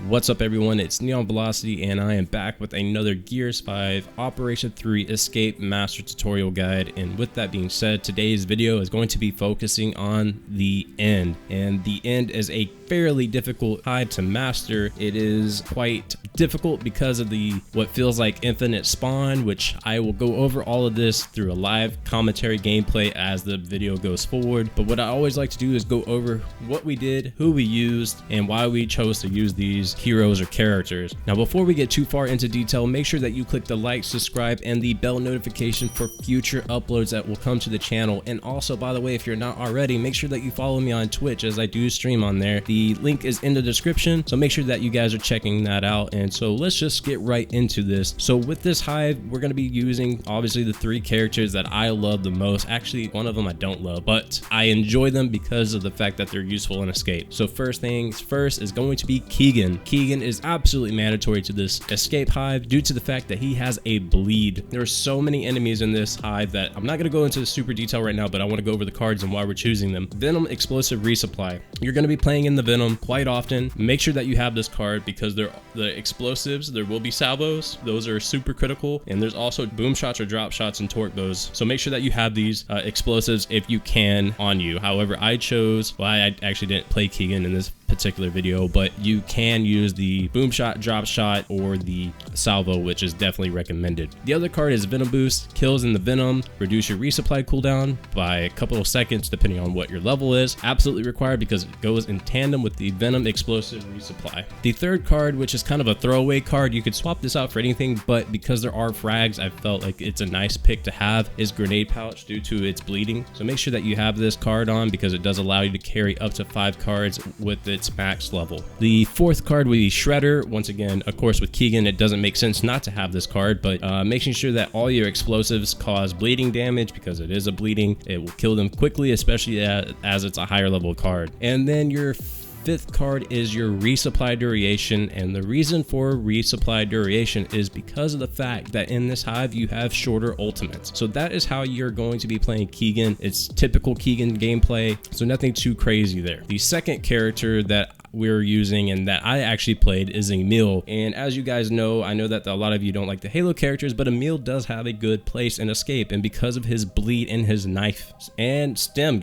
What's up everyone, it's Neon Velocity and I am back with another Gears 5 Operation 3 Escape Master Tutorial Guide. And with that being said, today's video is going to be focusing on the end. And the end is a fairly difficult hive to master. It is quite difficult because of the what feels like infinite spawn, which I will go over all of this through a live commentary gameplay as the video goes forward. But what I always like to do is go over what we did, who we used, and why we chose to use these heroes or characters. Now before we get too far into detail, make sure that you click the like, subscribe, and the bell notification for future uploads that will come to the channel. And also, by the way, if you're not already, make sure that you follow me on Twitch as I do stream on there. The link is in the description, so make sure that you guys are checking that out. And so let's just get right into this. So with this hive, we're going to be using obviously the three characters that I love the most. Actually, one of them I don't love, but I enjoy them because of the fact that they're useful in escape. So first things first is going to be Keegan. Keegan is absolutely mandatory to this escape hive due to the fact that he has a bleed. There are so many enemies in this hive that I'm not going to go into super detail right now, but I want to go over the cards and why we're choosing them. Venom Explosive Resupply. You're going to be playing in the Venom quite often. Make sure that you have this card because they're the explosives. There will be salvos. Those are super critical. And there's also boom shots or drop shots and torque bows. So make sure that you have these explosives if you can on you. However, I chose, well, I actually didn't play Keegan in this particular video, but you can use the boom shot, drop shot, or the salvo, which is definitely recommended. The other card is Venom Boost. Kills in the Venom reduce your resupply cooldown by a couple of seconds depending on what your level is. Absolutely required because it goes in tandem with the Venom Explosive Resupply. The third card, which is kind of a throwaway card, you could swap this out for anything, but because there are frags, I felt like it's a nice pick to have, is Grenade Pouch due to its bleeding. So make sure that you have this card on because it does allow you to carry up to 5 cards with its max level. The fourth card would be Shredder. Once again, of course, with Keegan, it doesn't make sense not to have this card, but making sure that all your explosives cause bleeding damage because it is a bleeding. It will kill them quickly, especially as it's a higher level card. And then your fifth card is your resupply duration, and the reason for resupply duration is because of the fact that in this hive you have shorter ultimates. So that is how you're going to be playing Keegan. It's typical Keegan gameplay, so nothing too crazy there. The second character that we're using and that I actually played is Emile. And as you guys know, I know that a lot of you don't like the Halo characters, but Emile does have a good place in escape, and because of his bleed and his knife and stem,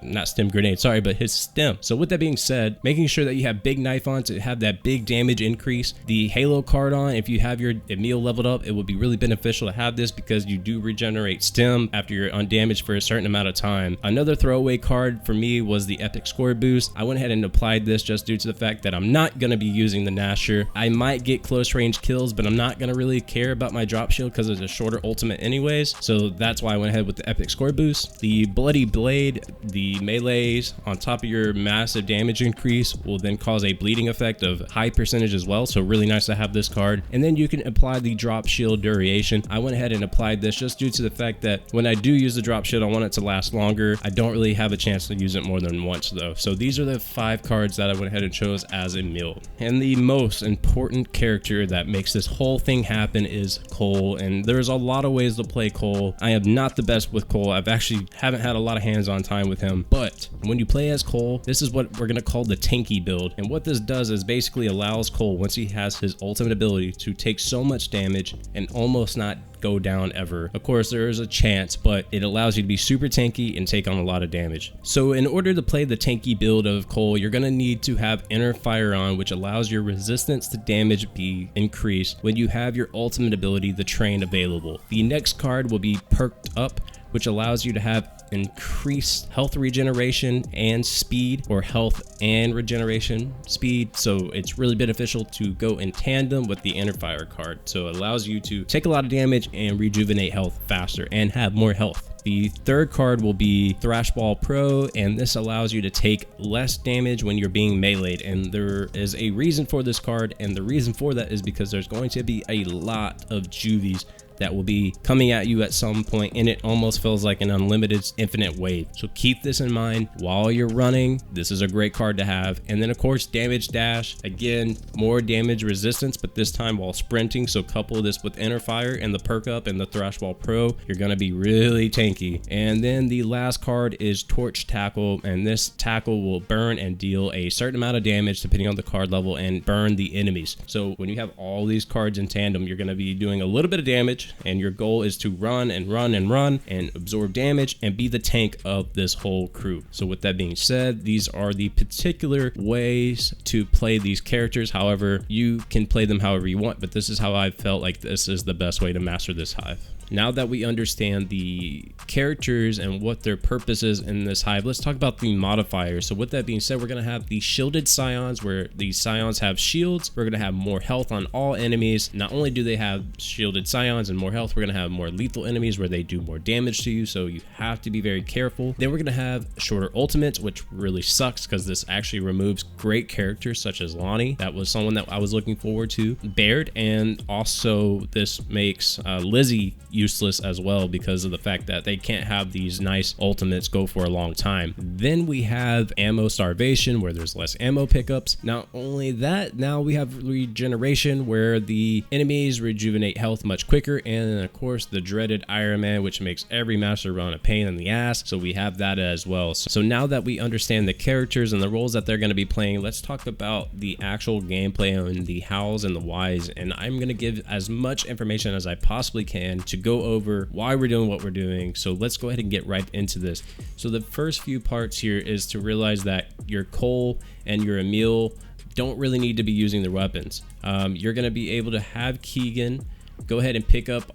not stem grenade, sorry, but his stem. So with that being said, making sure that you have big knife on to have that big damage increase. The Halo card on, if you have your Emile leveled up, it would be really beneficial to have this because you do regenerate stem after you're undamaged for a certain amount of time. Another throwaway card for me was the Epic Score Boost. I went ahead and applied this just due to the fact that I'm not going to be using the Nasher. I might get close range kills, but I'm not going to really care about my drop shield because it's a shorter ultimate anyways. So that's why I went ahead with the Epic Score Boost. The Bloody Blade, the melees on top of your massive damage increase will then cause a bleeding effect of high percentage as well. So really nice to have this card. And then you can apply the drop shield duration. I went ahead and applied this just due to the fact that when I do use the drop shield, I want it to last longer. I don't really have a chance to use it more than once though. So these are the 5 cards that I went ahead and chose as Emile. And the most important character that makes this whole thing happen is Cole. And there's a lot of ways to play Cole. I am not the best with Cole. I've actually haven't had a lot of hands-on time with him, but when you play as Cole, this is what we're going to call the Tanky Build. And what this does is basically allows Cole, once he has his ultimate ability, to take so much damage and almost not go down ever. Of course, there is a chance, but it allows you to be super tanky and take on a lot of damage. So in order to play the tanky build of Cole, you're going to need to have Inner Fire on, which allows your resistance to damage be increased when you have your ultimate ability, the Train, available. The next card will be Perked Up, which allows you to have increased health regeneration and speed, or health and regeneration speed. So it's really beneficial to go in tandem with the Inner Fire card. So it allows you to take a lot of damage and rejuvenate health faster and have more health. The third card will be Thrashball Pro, and this allows you to take less damage when you're being meleeed. And there is a reason for this card, and the reason for that is because there's going to be a lot of juvies that will be coming at you at some point, and it almost feels like an unlimited infinite wave. So keep this in mind while you're running. This is a great card to have. And then of course, damage dash, again, more damage resistance, but this time while sprinting. So couple this with inner fire and the perk up and the Thrashball Pro, you're gonna be really tanky. And then the last card is Torch Tackle, and this tackle will burn and deal a certain amount of damage depending on the card level and burn the enemies. So when you have all these cards in tandem, you're gonna be doing a little bit of damage, and your goal is to run and run and run and absorb damage and be the tank of this whole crew. So with that being said, these are the particular ways to play these characters. However, you can play them however you want, but this is how I felt like this is the best way to master this hive. Now that we understand the characters and what their purpose is in this hive, let's talk about the modifiers. So with that being said, we're going to have the shielded scions, where these scions have shields. We're going to have more health on all enemies. Not only do they have shielded scions and more health, we're going to have more lethal enemies where they do more damage to you, so you have to be very careful. Then we're going to have shorter ultimates, which really sucks because this actually removes great characters such as Lonnie. That was someone that I was looking forward to. Baird, and also this makes Lizzie useless as well because of the fact that they can't have these nice ultimates go for a long time. Then we have ammo starvation, where there's less ammo pickups. Not only that, now we have regeneration, where the enemies rejuvenate health much quicker, and then of course the dreaded Iron Man, which makes every master run a pain in the ass. So we have that as well. So now that we understand the characters and the roles that they're going to be playing, let's talk about the actual gameplay and the hows and the whys. And I'm going to give as much information as I possibly can to go over why we're doing what we're doing. So let's go ahead and get right into this. So the first few parts here is to realize that your Cole and your Emile don't really need to be using their weapons. You're going to be able to have Keegan go ahead and pick up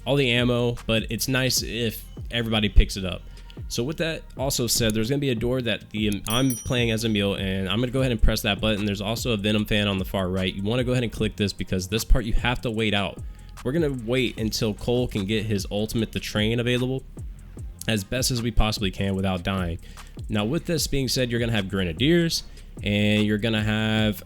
all the ammo, but it's nice if everybody picks it up. So with that also said, there's going to be a door that I'm playing as Emile, and I'm going to go ahead and press that button. There's also a Venom fan on the far right. You want to go ahead and click this because this part you have to wait out. We're going to wait until Cole can get his ultimate, the train, available as best as we possibly can without dying. Now with this being said, you're going to have Grenadiers, and you're going to have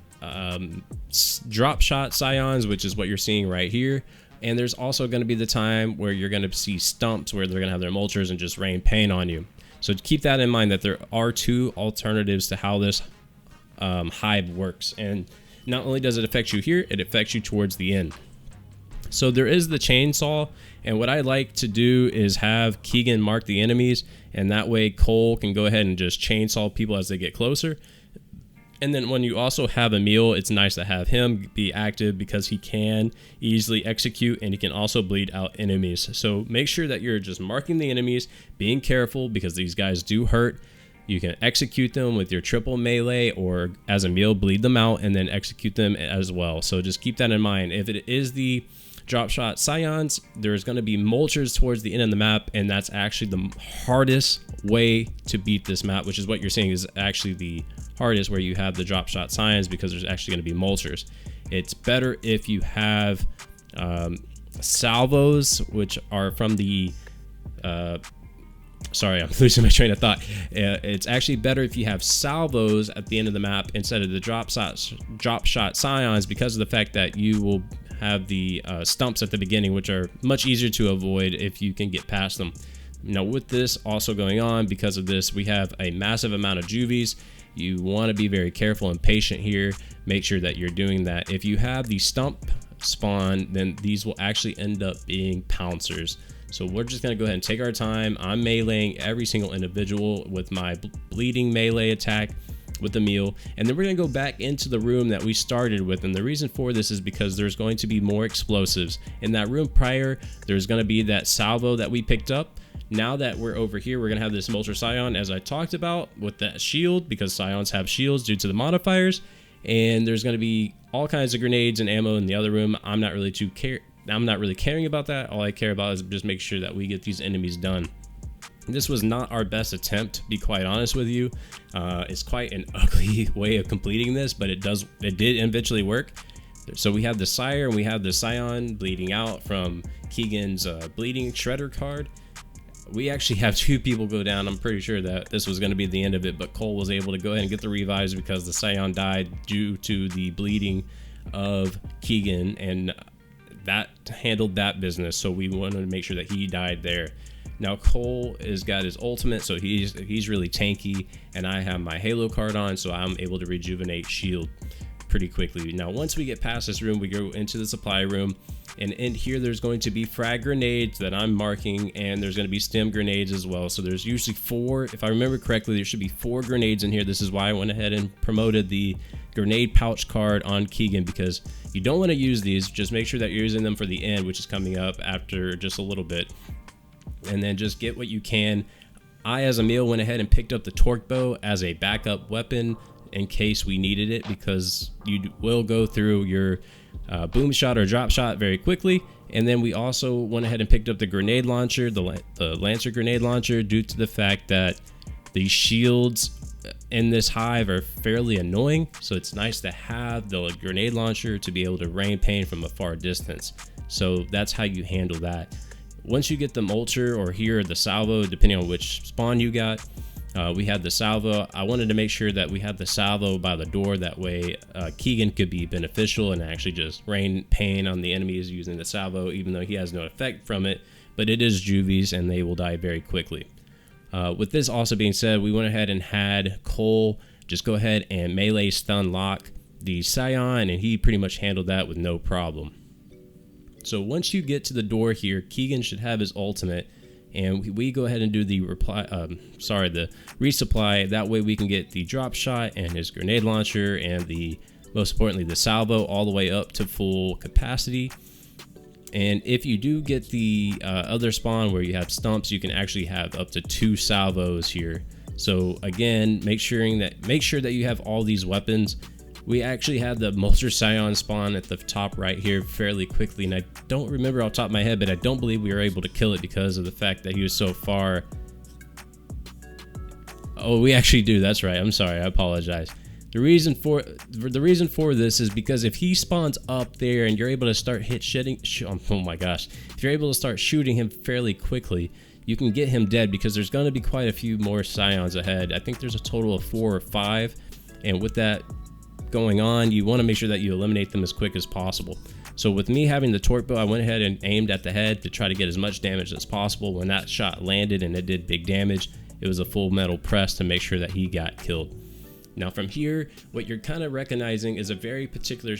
drop shot scions, which is what you're seeing right here. And there's also going to be the time where you're going to see stumps where they're going to have their mulchers and just rain pain on you. So keep that in mind, that there are two alternatives to how this hive works. And not only does it affect you here, it affects you towards the end. So there is the chainsaw, and what I like to do is have Keegan mark the enemies, and that way Cole can go ahead and just chainsaw people as they get closer. And then when you also have Emile, it's nice to have him be active because he can easily execute, and he can also bleed out enemies. So make sure that you're just marking the enemies, being careful because these guys do hurt. You can execute them with your triple melee, or as Emile, bleed them out and then execute them as well. So just keep that in mind. If it is the drop shot scions, there's going to be mulchers towards the end of the map, and that's actually the hardest way to beat this map, which is what you're seeing is actually the hardest, where you have the drop shot scions, because there's actually going to be mulchers. It's better if you have salvos, which are from the sorry, I'm losing my train of thought. It's actually better if you have salvos at the end of the map instead of the drop shot scions, because of the fact that you will have the stumps at the beginning, which are much easier to avoid if you can get past them. Now with this also going on, because of this, we have a massive amount of juvies. You want to be very careful and patient here. Make sure that you're doing that. If you have the stump spawn, then these will actually end up being pouncers. So we're just going to go ahead and take our time. I'm meleeing every single individual with my bleeding melee attack with Emile, and then we're going to go back into the room that we started with. And the reason for this is because there's going to be more explosives in that room. Prior, there's going to be that salvo that we picked up. Now that we're over here, we're going to have this Mulcher Scion, as I talked about, with that shield, because Scions have shields due to the modifiers. And there's going to be all kinds of grenades and ammo in the other room. I'm not really caring about that. All I care about is just make sure that we get these enemies done. This was not our best attempt, to be quite honest with you. It's quite an ugly way of completing this, but it did eventually work. So we have the Sire and we have the Scion bleeding out from Keegan's bleeding shredder card. We actually have two people go down. I'm pretty sure that this was going to be the end of it, but Cole was able to go ahead and get the revives because the Scion died due to the bleeding of Keegan. And that handled that business, so we wanted to make sure that he died there. Now Cole has got his ultimate, so he's really tanky, and I have my Halo card on, so I'm able to rejuvenate shield pretty quickly. Now once we get past this room, we go into the supply room, and in here there's going to be frag grenades that I'm marking, and there's going to be stem grenades as well. So there's usually 4, if I remember correctly, there should be 4 grenades in here. This is why I went ahead and promoted the grenade pouch card on Keegan, because you don't want to use these. Just make sure that you're using them for the end, which is coming up after just a little bit, and then just get what you can. I, as Emile, went ahead and picked up the torque bow as a backup weapon in case we needed it, because you will go through your boom shot or drop shot very quickly. And then we also went ahead and picked up the grenade launcher, the Lancer grenade launcher, due to the fact that the shields in this hive are fairly annoying, so it's nice to have the grenade launcher to be able to rain pain from a far distance. So that's how you handle that. Once you get the mulcher, or here the salvo, depending on which spawn you got, we had the salvo. I wanted to make sure that we had the salvo by the door, that way Keegan could be beneficial and actually just rain pain on the enemies using the salvo, even though he has no effect from it, but it is juvies and they will die very quickly. With this also being said, we went ahead and had Cole just go ahead and melee stun lock the Scion, and he pretty much handled that with no problem. So once you get to the door here, Keegan should have his ultimate, and we go ahead and do the resupply. That way we can get the drop shot and his grenade launcher, and most importantly the salvo, all the way up to full capacity. And if you do get the other spawn where you have stumps, you can actually have up to 2 salvos here. So again, make sure that you have all these weapons. We actually had the Mulcher Scion spawn at the top right here fairly quickly, and I don't remember off the top of my head, but I don't believe we were able to kill it because of the fact that he was so far. Oh, we actually do. That's right. I'm sorry. I apologize. The reason for this is because if he spawns up there and you're able to start oh my gosh, if you're able to start shooting him fairly quickly, you can get him dead, because there's going to be quite a few more Scions ahead. I think there's a total of 4 or 5, and with that going on, you want to make sure that you eliminate them as quick as possible. So with me having the torque bow, I went ahead and aimed at the head to try to get as much damage as possible. When that shot landed and it did big damage, it was a full metal press to make sure that he got killed. Now from here, what you're kind of recognizing is a very particular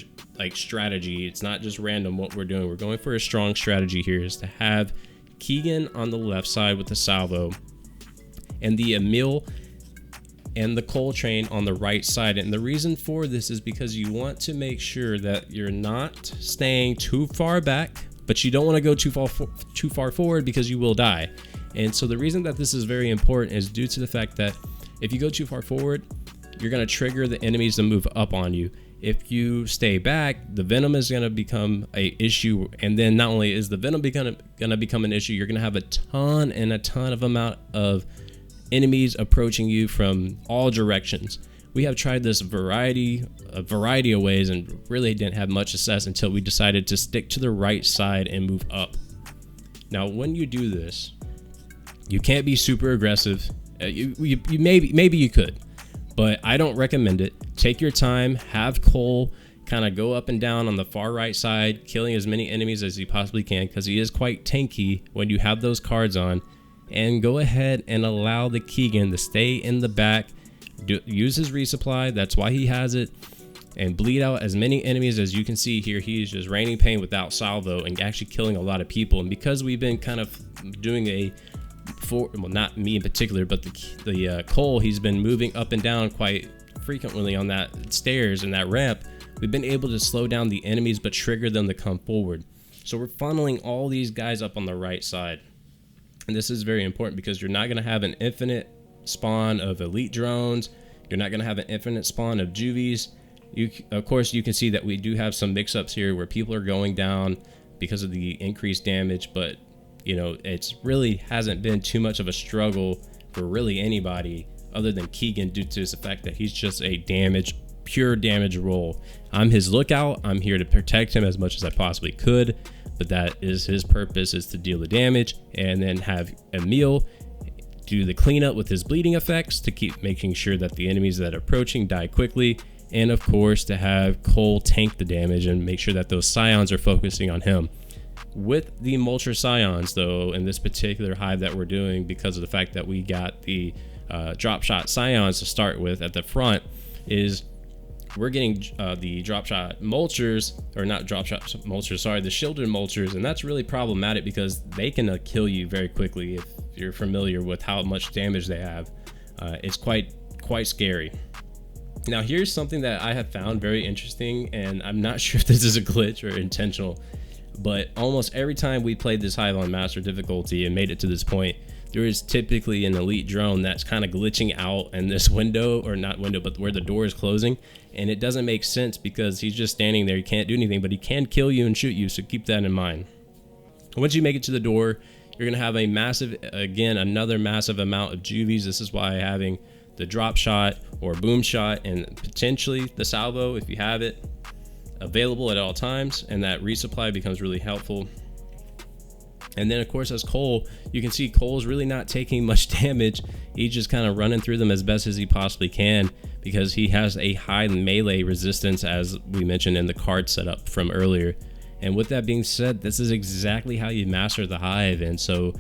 strategy. It's not just random what we're doing. We're going for a strong strategy here, is to have Keegan on the left side with the salvo, and the Emile and the Cole train on the right side. And the reason for this is because you want to make sure that you're not staying too far back, but you don't want to go too far forward, because you will die. And so the reason that this is very important is due to the fact that if you go too far forward, you're going to trigger the enemies to move up on you. If you stay back, the venom is going to become a issue, and then not only is the venom going to become an issue, you're going to have a ton of amount of enemies approaching you from all directions. We have tried this a variety of ways and really didn't have much success until we decided to stick to the right side and move up. Now when you do this, you can't be super aggressive. You maybe you could, but I don't recommend it. Take your time, have Cole kind of go up and down on the far right side, killing as many enemies as he possibly can, because he is quite tanky when you have those cards on. And go ahead and allow the Keegan to stay in the back, use his resupply, that's why he has it, and bleed out as many enemies as you can see here. He's just raining pain without salvo and actually killing a lot of people. And because we've been kind of doing well, not me in particular, but the Cole, he's been moving up and down quite frequently on that stairs and that ramp, we've been able to slow down the enemies but trigger them to come forward. So we're funneling all these guys up on the right side. And this is very important, because you're not going to have an infinite spawn of elite drones. You're not going to have an infinite spawn of juvies. Of course, you can see that we do have some mix-ups here where people are going down because of the increased damage, but you know, it's really hasn't been too much of a struggle for really anybody other than Keegan, due to the fact that he's just a pure damage roll. I'm his lookout. I'm here to protect him as much as I possibly could, but that is his purpose, is to deal the damage, and then have Emile do the cleanup with his bleeding effects to keep making sure that the enemies that are approaching die quickly. and of course to have Cole tank the damage and make sure that those scions are focusing on him. With the Mulcher Scions though, in this particular hive that we're doing, because of the fact that we got the drop shot Scions to start with at the front, is we're getting the drop shot Mulchers, or not drop shot Mulchers, sorry, the shielded Mulchers, and that's really problematic because they can kill you very quickly if you're familiar with how much damage they have. It's quite scary. Now here's something that I have found very interesting, and I'm not sure if this is a glitch or intentional, but almost every time we played this hive on master difficulty and made it to this point, there is typically an elite drone that's kind of glitching out in this window, or not window, but where the door is closing, and it doesn't make sense because he's just standing there. He can't do anything, but he can kill you and shoot you, so keep that in mind. Once you make it to the door, you're going to have a massive, again, another massive amount of juvies. This is why having the drop shot or boom shot and potentially the salvo, if you have it, available at all times, and that resupply becomes really helpful. And then of course, as Cole, you can see Cole's really not taking much damage. He's just kind of running through them as best as he possibly can because he has a high melee resistance, as we mentioned in the card setup from earlier. And with that being said, this is exactly how you master the hive. And so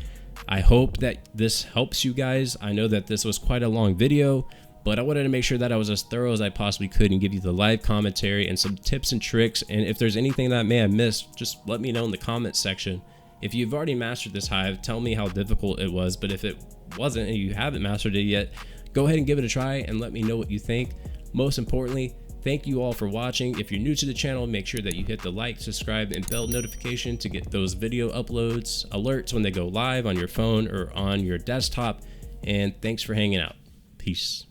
I hope that this helps you guys. I know that this was quite a long video, but I wanted to make sure that I was as thorough as I possibly could and give you the live commentary and some tips and tricks. And if there's anything that I may have missed, just let me know in the comments section. If you've already mastered this hive, tell me how difficult it was. But if it wasn't and you haven't mastered it yet, go ahead and give it a try and let me know what you think. Most importantly, thank you all for watching. If you're new to the channel, make sure that you hit the like, subscribe, and bell notification to get those video uploads, alerts when they go live on your phone or on your desktop. And thanks for hanging out. Peace.